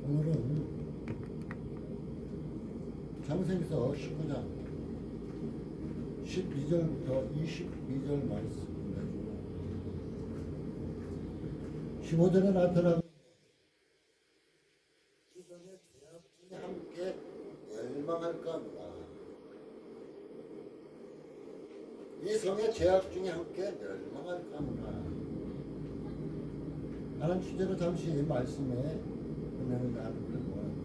오늘은 장세기서 19장 12절부터 22절 말씀입니다. 15절에 나타나는 이성의 죄악 중에 함께 멸망할까 하노라. 이 성의 죄악 중에 함께 멸망할까 하노라. 하나님 주제로 잠시 이 말씀에 은혜를 나누려고 합니다.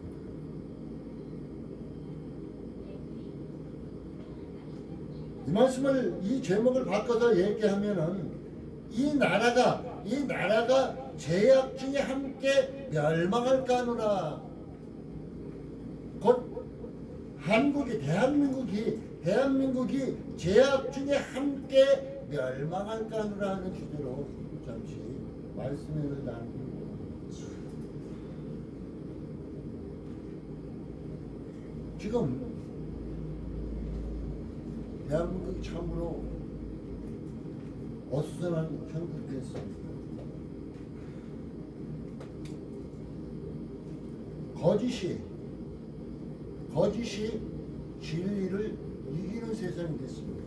이 말씀을, 이 제목을 바꿔서 얘기하면은 이 나라가 죄악 중에 함께 멸망할까 하노라. 곧 대한민국이 죄악 중에 함께 멸망할까 하노라 하는 주제로 잠시 말씀을 나누고 지금 대한민국이 참으로 어수선한 형국이 있습니다. 거짓이 진리를 이기는 세상이 됐습니다.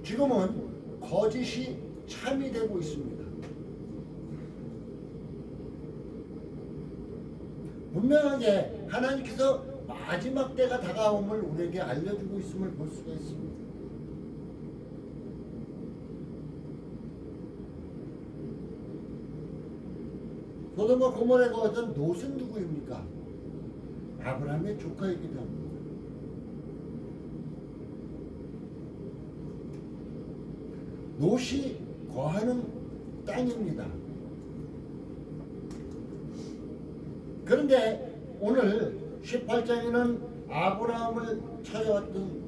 지금은 거짓이 참이 되고 있습니다. 분명하게 하나님께서 마지막 때가 다가옴을 우리에게 알려주고 있음을 볼 수가 있습니다. 소돔과 고모라에 거하던 롯은 누구입니까? 아브라함의 조카이기도 합니다. 롯이 거하는 땅입니다. 그런데 오늘 18장에는 아브라함을 찾아왔던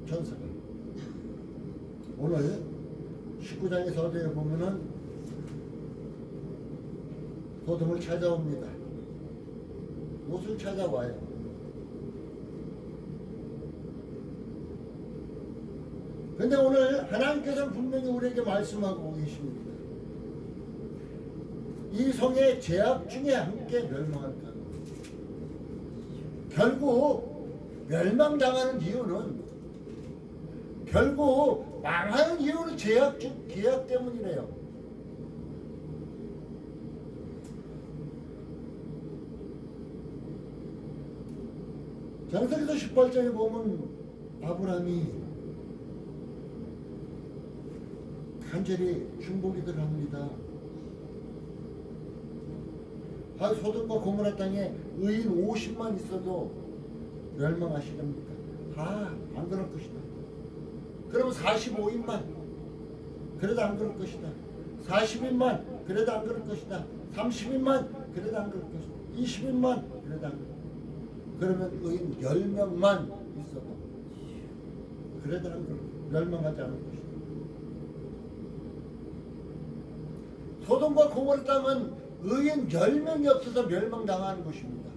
전사가 오늘 19장의 서두에 보면은 소돔을 찾아옵니다. 롯을 찾아와요. 그런데 오늘 하나님께서는 분명히 우리에게 말씀하고 계십니다. 이 성의 죄악 중에 함께 멸망할까. 결국 멸망당하는 이유는 결국 망하는 이유는 죄악 때문이래요. 장세기서 18장에 보면 아브라함이 간절히 중보기도를 합니다. 소돔과 고모라 땅에 의인 50만 있어도 멸망하시렵니까? 안 그럴 것이다. 그럼 45인만 그래도 안 그럴 것이다. 40인만 그래도 안 그럴 것이다. 30인만 그래도 안 그럴 것이다. 20인만 그래도 안 그럴 것이다. 그러면 의인 10명만 있어도 그래도 안 그럴 것이다. 멸망하지 않을 것이다. 소돔과 고모라 땅은 의인 10명이 없어서 멸망당하는 것입니다.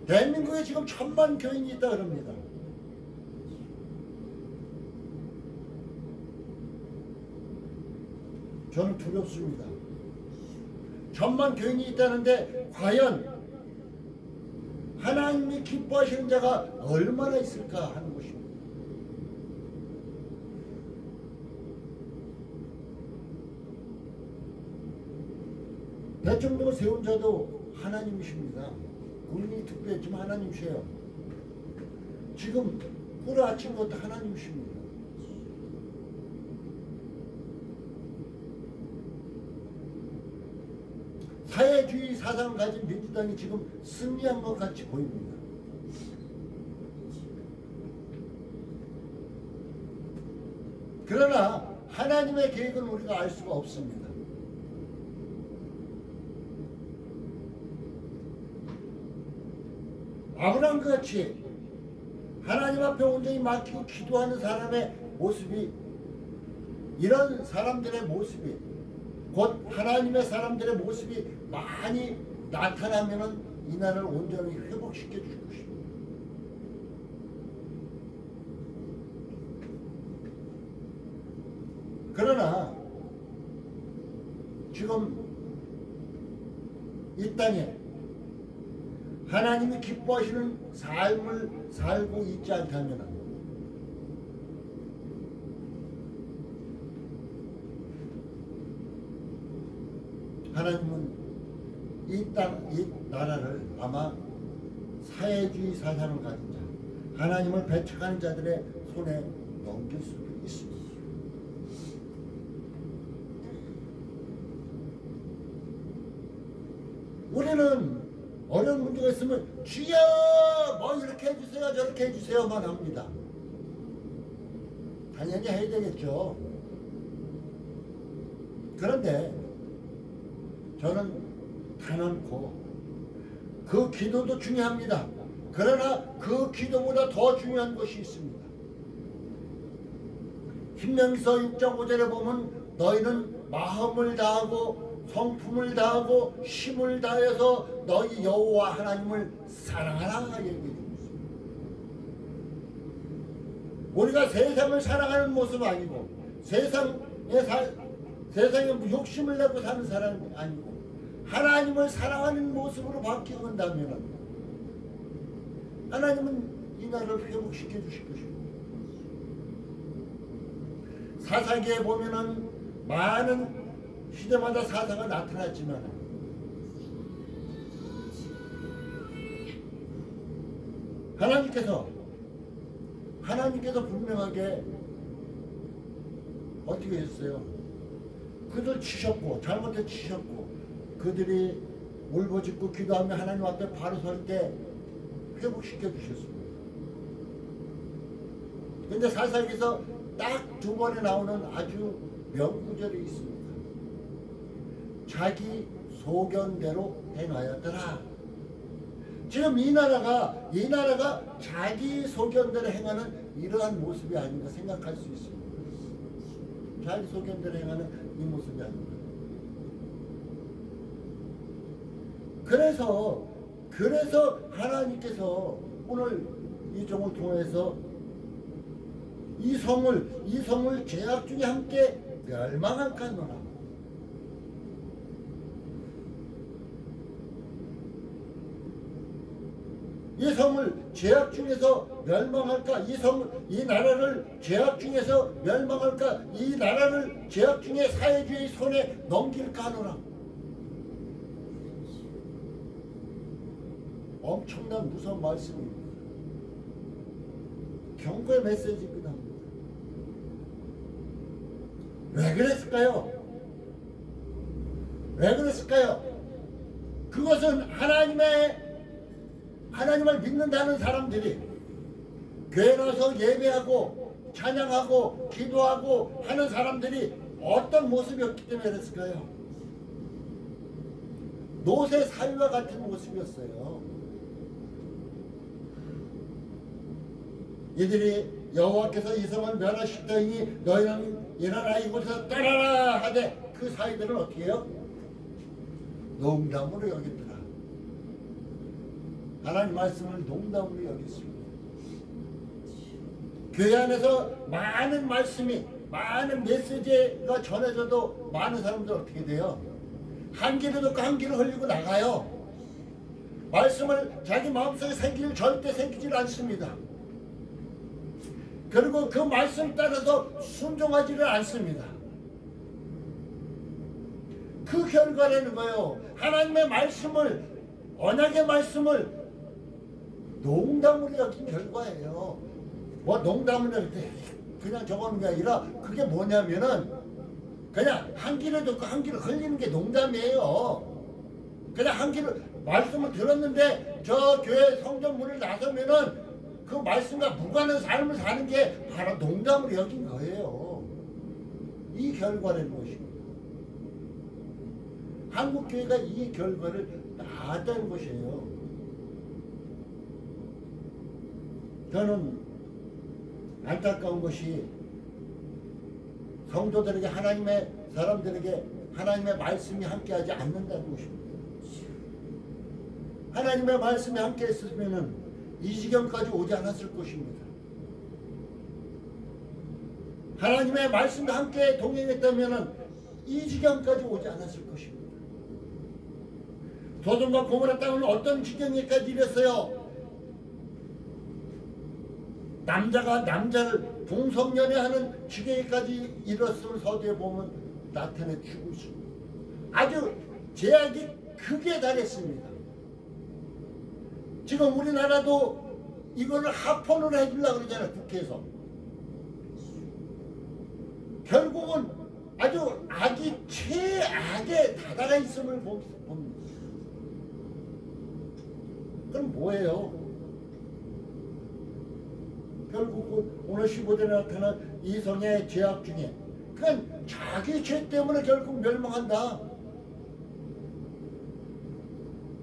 대한민국에 지금 1000만 교인이 있다 그럽니다. 저는 두렵습니다. 1000만 교인이 있다는데 과연 하나님이 기뻐하시는 자가 얼마나 있을까 하는 것입니다. 대통령을 세운 자도 하나님이십니다. 국민이 투표했지만 하나님이세요. 지금 꾸려앉힌 것도 하나님이십니다. 사회주의 사상을 가진 민주당이 지금 승리한 것 같이 보입니다. 그러나 하나님의 계획은 우리가 알 수가 없습니다. 아브라함과 같이 하나님 앞에 온전히 맡기고 기도하는 사람의 모습이, 이런 사람들의 모습이, 곧 하나님의 사람들의 모습이 많이 나타나면은 이 나라를 온전히 회복시켜 줄 것입니다. 그러나 지금 이 땅에 하나님이 기뻐하시는 삶을 살고 있지 않다면 하나님은 이 나라를 아마 사회주의 사상을 가진 자, 하나님을 배척하는 자들의 손에 넘길 수도 있습니다. 우리는 어려운 문제가 있으면 주여 뭐 이렇게 해주세요 저렇게 해주세요만 합니다. 당연히 해야 되겠죠. 그런데 저는 단언코 그 기도도 중요합니다. 그러나 그 기도보다 더 중요한 것이 있습니다. 신명기서 6장 5절에 보면 너희는 마음을 다하고 성품을 다하고 힘을 다해서 너희 여호와 하나님을 사랑하라 얘기해주고 있습니다. 우리가 세상을 사랑하는 모습 아니고 세상에 욕심을 내고 사는 사람이 아니고 하나님을 사랑하는 모습으로 바뀌어 간다면 하나님은 이 나라를 회복시켜 주실 것입니다. 사사기에 보면은 많은 시대마다 사사가 나타났지만 하나님께서 분명하게 어떻게 했어요? 그들 치셨고 잘못해 치셨고 그들이 울부짖고 기도하며 하나님 앞에 바로 설 때 회복시켜 주셨습니다. 근데 사사기에서 딱 2번에 나오는 아주 명구절이 있습니다. 자기 소견대로 행하였더라. 지금 이 나라가 자기 소견대로 행하는 이러한 모습이 아닌가 생각할 수 있습니다. 자기 소견대로 행하는 이 모습이 아닌가. 그래서 하나님께서 오늘 이 종을 통해서 이 성을 죄악 중에 함께 멸망할까노라. 이 성을 죄악 중에서 멸망할까? 이 나라를 죄악 중에서 멸망할까? 이 나라를 죄악 중에 사회주의 손에 넘길까 하노라. 엄청난 무서운 말씀입니다. 경고의 메시지입니다. 왜 그랬을까요? 왜 그랬을까요? 그것은 하나님을 믿는다는 사람들이 교회 나서 예배하고 찬양하고 기도하고 하는 사람들이 어떤 모습이었기 때문에 그랬을까요? 노새 사위와 같은 모습이었어요. 이들이 여호와께서 이 성을 멸하시더니 너희는 일어나 이곳에서 떠나라 하되 그 사위들은 어떻게 해요? 농담으로 여겼더라. 하나님 말씀을 농담으로 여겼습니다. 교회 안에서 많은 말씀이 많은 메시지가 전해져도 많은 사람들 어떻게 돼요? 한 귀를 듣고 한 귀를 흘리고 나가요. 말씀을 자기 마음속에 새기를 절대 새기질 않습니다. 그리고 그 말씀 따라서 순종하지를 않습니다. 그 결과라는 거예요. 하나님의 말씀을, 언약의 말씀을 농담으로 여긴 결과예요. 뭐 농담으로 이렇게 그냥 적어놓은 게 아니라 그게 뭐냐면은 그냥 한 귀를 듣고 한 귀를 흘리는 게 농담이에요. 그냥 한 귀를 말씀을 들었는데 저 교회 성전 문을 나서면은 그 말씀과 무관한 삶을 사는 게 바로 농담으로 여긴 거예요. 이 결과라는 것입니다. 한국교회가 이 결과를 낳았다는 것이에요. 저는 안타까운 것이 성도들에게 하나님의 사람들에게 하나님의 말씀이 함께하지 않는다는 것입니다. 하나님의 말씀이 함께 했으면은 이 지경까지 오지 않았을 것입니다. 하나님의 말씀과 함께 동행했다면 이 지경까지 오지 않았을 것입니다. 소돔과 고모라 땅은 어떤 지경에까지 이랬어요? 남자가 남자를 동성연애하는 지경에까지 이뤘음을 서두에 보면 나타내 주고 있습니다. 아주 제약이 크게 달했습니다. 지금 우리나라도 이거를 합헌을 해주려고 그러잖아요. 국회에서. 결국은 아주 악이 최악에 다다라 있음을 봅니다. 그럼 뭐예요? 결국은 오늘 15절에 나타난 이성의 죄악 중에 그건 자기 죄 때문에 결국 멸망한다.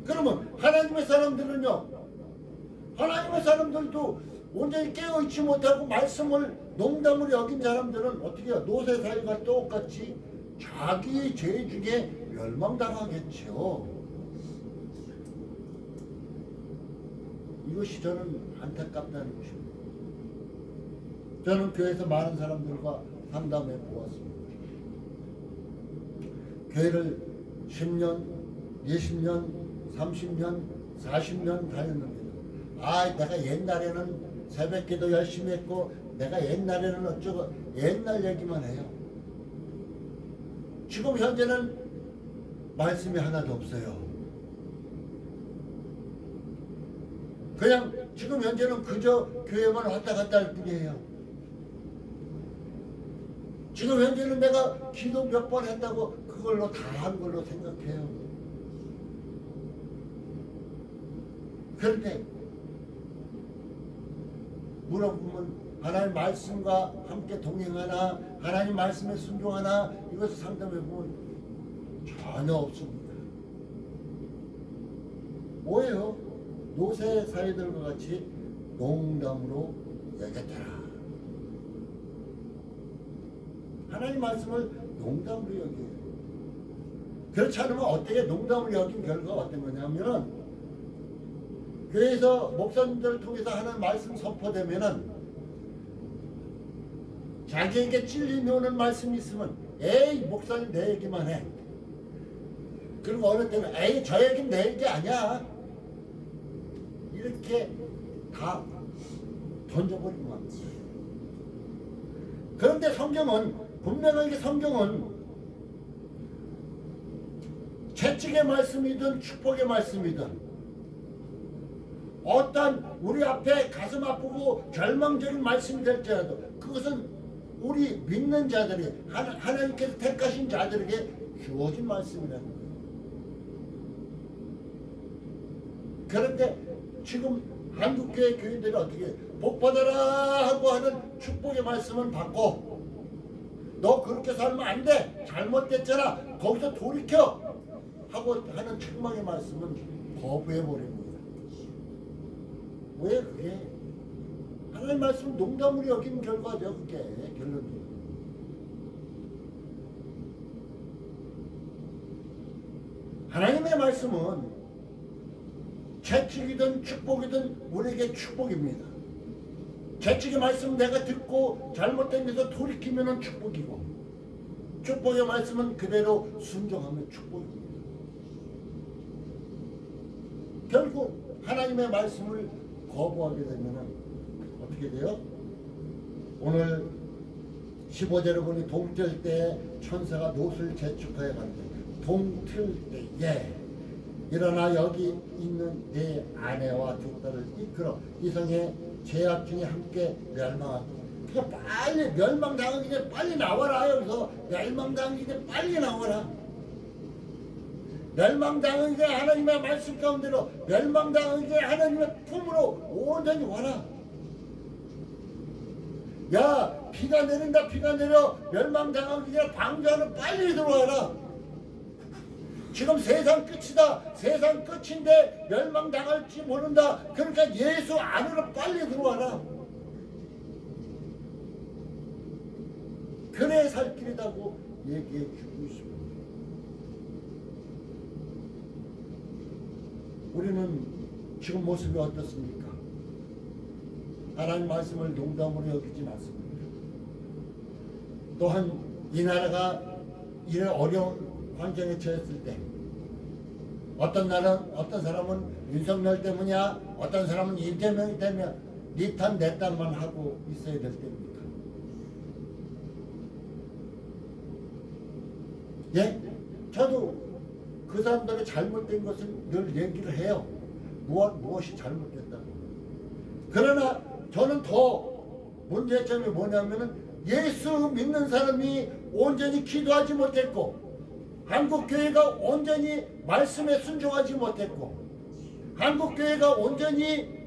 그러면 하나님의 사람들은요, 하나님의 사람들도 온전히 깨어있지 못하고 말씀을 농담으로 여긴 사람들은 어떻게 해요? 노새사이가 똑같이 자기 죄 중에 멸망당하겠죠. 이것이 저는 안타깝다는 것입니다. 저는 교회에서 많은 사람들과 상담해 보았습니다. 교회를 10년, 20년, 30년, 40년 다녔는데 내가 옛날에는 새벽기도 열심히 했고 내가 옛날에는 어쩌고 옛날 얘기만 해요. 지금 현재는 말씀이 하나도 없어요. 그냥 지금 현재는 그저 교회만 왔다 갔다 할 뿐이에요. 지금 현재는 내가 기도 몇 번 했다고 그걸로 다 한 걸로 생각해요. 그런데 물어보면 하나님 말씀과 함께 동행하나 하나님 말씀에 순종하나 이것을 상담해보면 전혀 없습니다. 뭐예요? 노새 사이들과 같이 농담으로 여겼더라. 하나님 말씀을 농담으로 여겨요. 그렇지 않으면 어떻게 농담으로 여긴 결과가 어떤 거냐면 교회에서 목사님들을 통해서 하는 말씀 선포되면은 자기에게 찔림이 오는 말씀이 있으면 에이 목사님 내 얘기만 해. 그리고 어느 때는 에이 저 얘기는 내 얘기 아니야. 이렇게 다 던져버리고 맙니다. 그런데 성경은 분명하게 성경은 채찍의 말씀이든 축복의 말씀이든 어떤 우리 앞에 가슴 아프고 절망적인 말씀이 될지라도 그것은 우리 믿는 자들이 하나님께서 택하신 자들에게 주어진 말씀이라는 거예요. 그런데 지금 한국교회 교인들이 어떻게 복받아라 하고 하는 축복의 말씀은 받고 너 그렇게 살면 안 돼 잘못됐잖아 거기서 돌이켜 하고 하는 책망의 말씀은 거부해버립니다. 왜 그게 하나님 말씀 농담으로 여긴 결과죠. 그게 결론이. 하나님의 말씀은 채찍이든 축복이든 우리에게 축복입니다. 채찍의 말씀 내가 듣고 잘못된 데서 돌이키면 축복이고 축복의 말씀은 그대로 순종하면 축복입니다. 결국 하나님의 말씀을 거부하게 되면 어떻게 돼요? 오늘 15절에 보니 동틀 때에 천사가 롯을 재촉하여 가는데 동틀 때에 일어나 여기 있는 내 아내와 두 딸을 이끌어 이성의 죄악 중에 함께 멸망하고 그러니까 빨리 멸망당하기 전에 빨리 나와라. 여기서 멸망당하기 전에 빨리 나와라. 멸망당하기 전에 하나님의 말씀 가운데로 멸망당하기 전에 하나님의 품으로 온전히 와라. 야 비가 내린다. 비가 내려. 멸망당하기 전에 방주하는 빨리 들어와라. 지금 세상 끝이다. 세상 끝인데 멸망당할지 모른다. 그러니까 예수 안으로 빨리 들어와라. 그래 살 길이라고 얘기해 주고 있습니다. 우리는 지금 모습이 어떻습니까? 하나님 말씀을 농담으로 여기지 않습니다. 또한 이 나라가 이런 어려운 환경에 처했을 때 어떤 사람은 윤석열 때문이야, 어떤 사람은 이재명 때문이야, 니 탓 내 탓만 하고 있어야 될 때입니까? 예? 저도 그 사람들의 잘못된 것은 늘 얘기를 해요. 무엇이 잘못됐다고. 그러나 저는 더 문제점이 뭐냐면은 예수 믿는 사람이 온전히 기도하지 못했고, 한국교회가 온전히 말씀에 순종하지 못했고, 한국교회가 온전히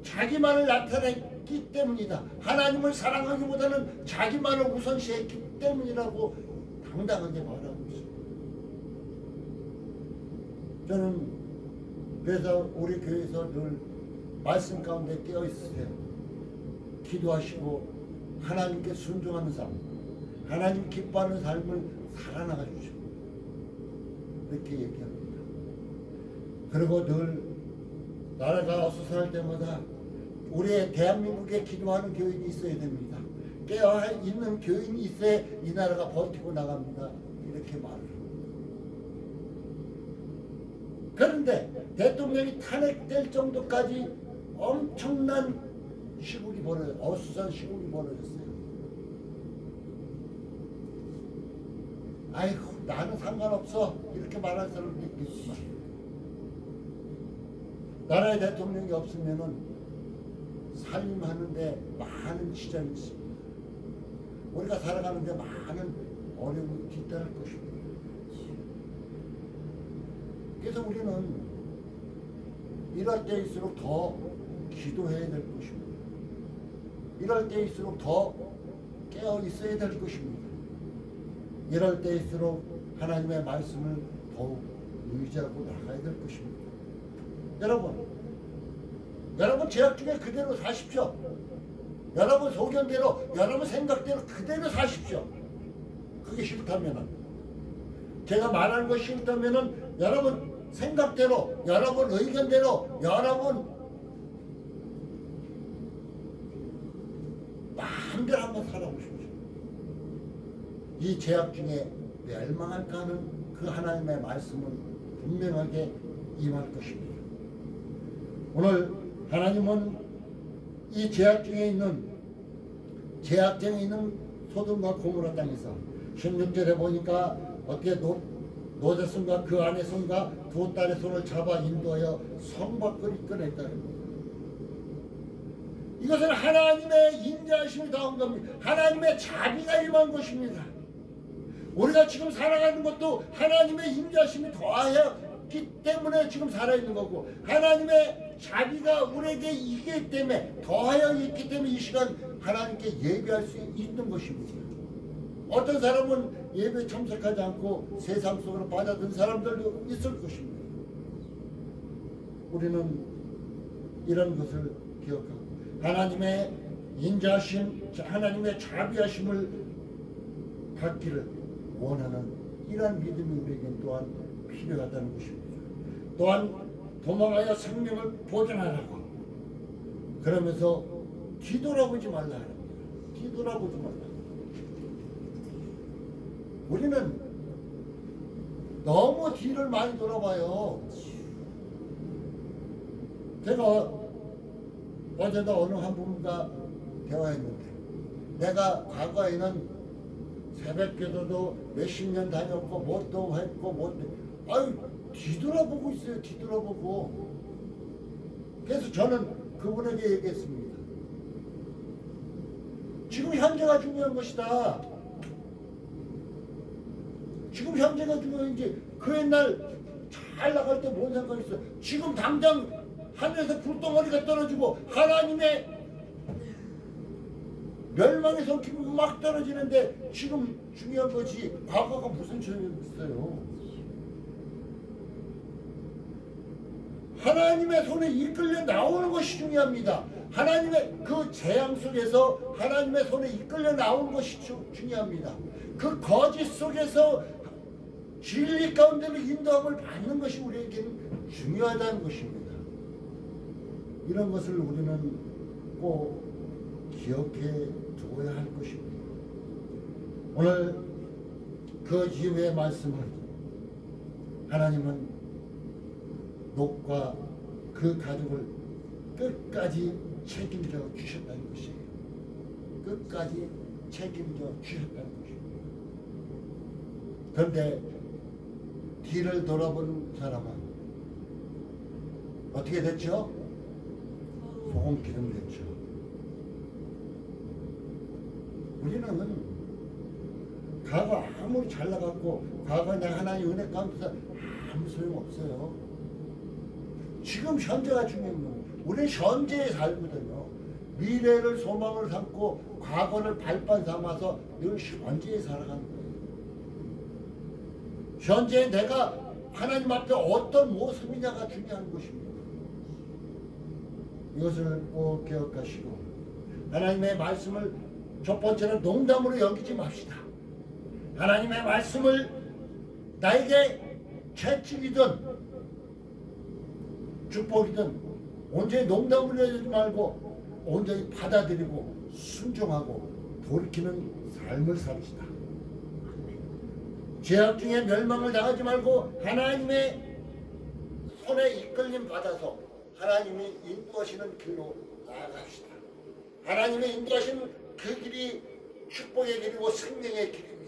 자기만을 나타냈기 때문이다. 하나님을 사랑하기보다는 자기만을 우선시했기 때문이라고 당당하게 말하고 있습니다. 저는 그래서 우리 교회에서 늘 말씀 가운데 깨어 있으세요. 기도하시고 하나님께 순종하는 삶, 하나님 기뻐하는 삶을 살아나가 주시고 이렇게 얘기합니다. 그리고 늘 나라가 어수선할 때마다 우리의 대한민국에 기도하는 교인이 있어야 됩니다. 깨어있는 교인이 있어야 이 나라가 버티고 나갑니다. 이렇게 말을 합니다. 그런데 대통령이 탄핵될 정도까지 엄청난 시국이 어수선 시국이 벌어졌어요. 아이고 나는 상관없어 이렇게 말할 사람도 있겠지만, 나라의 대통령이 없으면은 살림하는데 많은 지장이 있습니다. 우리가 살아가는데 많은 어려움이 뒤따를 것입니다. 그래서 우리는 이럴 때일수록 더 기도해야 될 것입니다. 이럴 때일수록 더 깨어 있어야 될 것입니다. 이럴 때일수록 하나님의 말씀을 더욱 의지하고 나가야 될 것입니다. 여러분 죄악 중에 그대로 사십시오. 여러분 소견대로, 여러분 생각대로 그대로 사십시오. 그게 싫다면은, 제가 말하는 것이 싫다면은 여러분 생각대로, 여러분 의견대로, 여러분 마음대로 한번 살아보십시오. 이 죄악 중에 멸망할까 하는 그 하나님의 말씀은 분명하게 임할 것입니다. 오늘 하나님은 이 죄악중에 있는 소돔과 고모라 땅에서 16절에 보니까 어떻게 노제손과 그 아내 손과 두 딸의 손을 잡아 인도하여 성 밖으로 이끌어냈다는 겁니다. 이것은 하나님의 인자하심이 더한 겁니다. 하나님의 자비가 임한 것입니다. 우리가 지금 살아가는 것도 하나님의 인자하심이 더하였기 때문에 지금 살아있는 거고, 하나님의 자비가 우리에게 있기 때문에, 더하여 있기 때문에 이 시간 하나님께 예배할 수 있는 것입니다. 어떤 사람은 예배에 참석하지 않고 세상 속으로 빠져든 사람들도 있을 것입니다. 우리는 이런 것을 기억하고 하나님의 인자하심, 하나님의 자비하심을 받기를 원하는 이러한 믿음이 우리에게 또한 필요하다는 것입니다. 또한 도망하여 생명을 보존하라고, 그러면서 뒤돌아보지 말라 합니다. 뒤돌아보지 말라. 우리는 너무 뒤를 많이 돌아봐요. 제가 어제도 어느 한 분과 대화했는데, 내가 과거에는 새벽기도도 몇십 년 다녔고 뭣도 했고 아유 뒤돌아보고 있어요. 뒤돌아보고. 그래서 저는 그분에게 얘기했습니다. 지금 현재가 중요한 것이다. 지금 현재가 중요한지, 그 옛날 잘 나갈 때 뭔 상관이 있어. 지금 당장 하늘에서 불덩어리가 떨어지고 하나님의 멸망의 손길이 막 떨어지는데 지금 중요한 것이 과거가 무슨 소용이 있어요. 하나님의 손에 이끌려 나오는 것이 중요합니다. 하나님의 그 재앙 속에서 하나님의 손에 이끌려 나오는 것이 중요합니다. 그 거짓 속에서 진리 가운데로 인도함을 받는 것이 우리에게는 중요하다는 것입니다. 이런 것을 우리는 꼭 기억해 두어야 할 것입니다. 오늘 그 이후의 말씀을 하나님은 롯과 그 가족을 끝까지 책임져 주셨다는 것이에요. 끝까지 책임져 주셨다는 것이에요. 그런데 뒤를 돌아본 사람은 어떻게 됐죠? 소금기름 됐죠. 우리는 과거 아무리 잘 나갔고 과거 내 하나님 은혜 가운데서 아무 소용없어요. 지금 현재가 중요한 거예요. 우리는 현재에 살거든요. 미래를 소망을 삼고 과거를 발판 삼아서 늘 현재에 살아가는 거예요. 현재에 내가 하나님 앞에 어떤 모습이냐가 중요한 것입니다. 이것을 꼭 기억하시고 하나님의 말씀을 첫 번째는 농담으로 여기지 맙시다. 하나님의 말씀을 나에게 채찍이든 축복이든 온전히 농담으로 여기지 말고 온전히 받아들이고 순종하고 돌이키는 삶을 삽시다. 죄악 중에 멸망을 당하지 말고 하나님의 손에 이끌림 받아서 하나님이 인도하시는 길로 나아갑시다. 하나님이 인도하시는 그 길이 축복의 길이고 생명의 길입니다.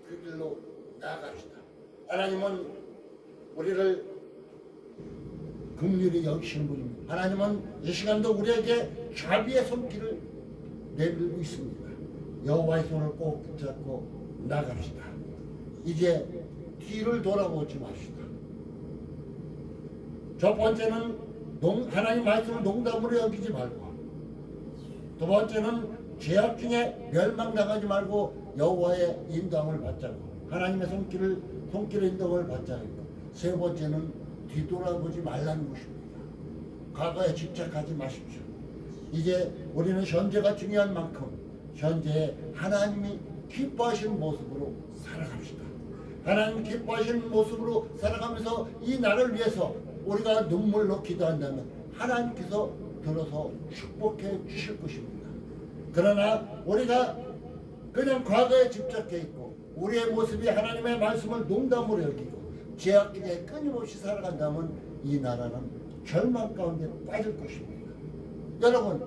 그 길로 나아갑시다. 하나님은 우리를 긍휼히 여기시는 분입니다. 하나님은 이 시간도 우리에게 자비의 손길을 내밀고 있습니다. 여호와의 손을 꼭 붙잡고 나갑시다. 이제 뒤를 돌아보지 맙시다. 첫 번째는 하나님 말씀을 농담으로 여기지 말고, 두 번째는 죄악 중에 멸망당하지 말고 여호와의 인도함을 받자고, 하나님의 손길의 인도함을 받자고, 세 번째는 뒤돌아보지 말라는 것입니다. 과거에 집착하지 마십시오. 이제 우리는 현재가 중요한 만큼 현재에 하나님이 기뻐하시는 모습으로 살아갑시다. 하나님 기뻐하시는 모습으로 살아가면서 이 나를 위해서 우리가 눈물로 기도한다면 하나님께서 들어서 축복해 주실 것입니다. 그러나 우리가 그냥 과거에 집착해 있고 우리의 모습이 하나님의 말씀을 농담으로 여기고 죄악 중에 끊임없이 살아간다면 이 나라는 절망 가운데 빠질 것입니다. 여러분,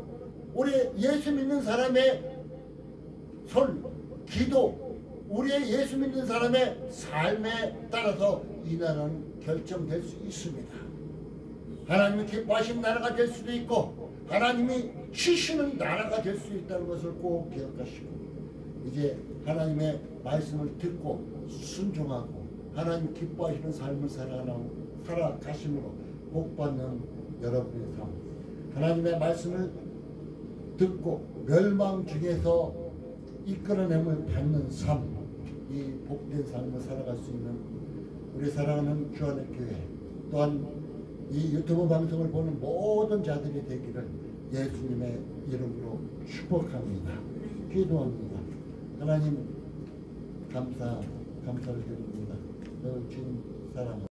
우리 예수 믿는 사람의 기도, 우리의 예수 믿는 사람의 삶에 따라서 이 나라는 결정될 수 있습니다. 하나님이 기뻐하시는 나라가 될 수도 있고 하나님이 치시는 나라가 될 수 있다는 것을 꼭 기억하시고 이제 하나님의 말씀을 듣고 순종하고 하나님 기뻐하시는 삶을 살아가심으로 복받는 여러분의 삶, 하나님의 말씀을 듣고 멸망 중에서 이끌어냄을 받는 삶, 이 복된 삶을 살아갈 수 있는 우리 사랑하는 주안의 교회, 또한 이 유튜브 방송을 보는 모든 자들이 되기를 예수님의 이름으로 축복합니다. 기도합니다. 하나님 감사를 드립니다. 주님 사랑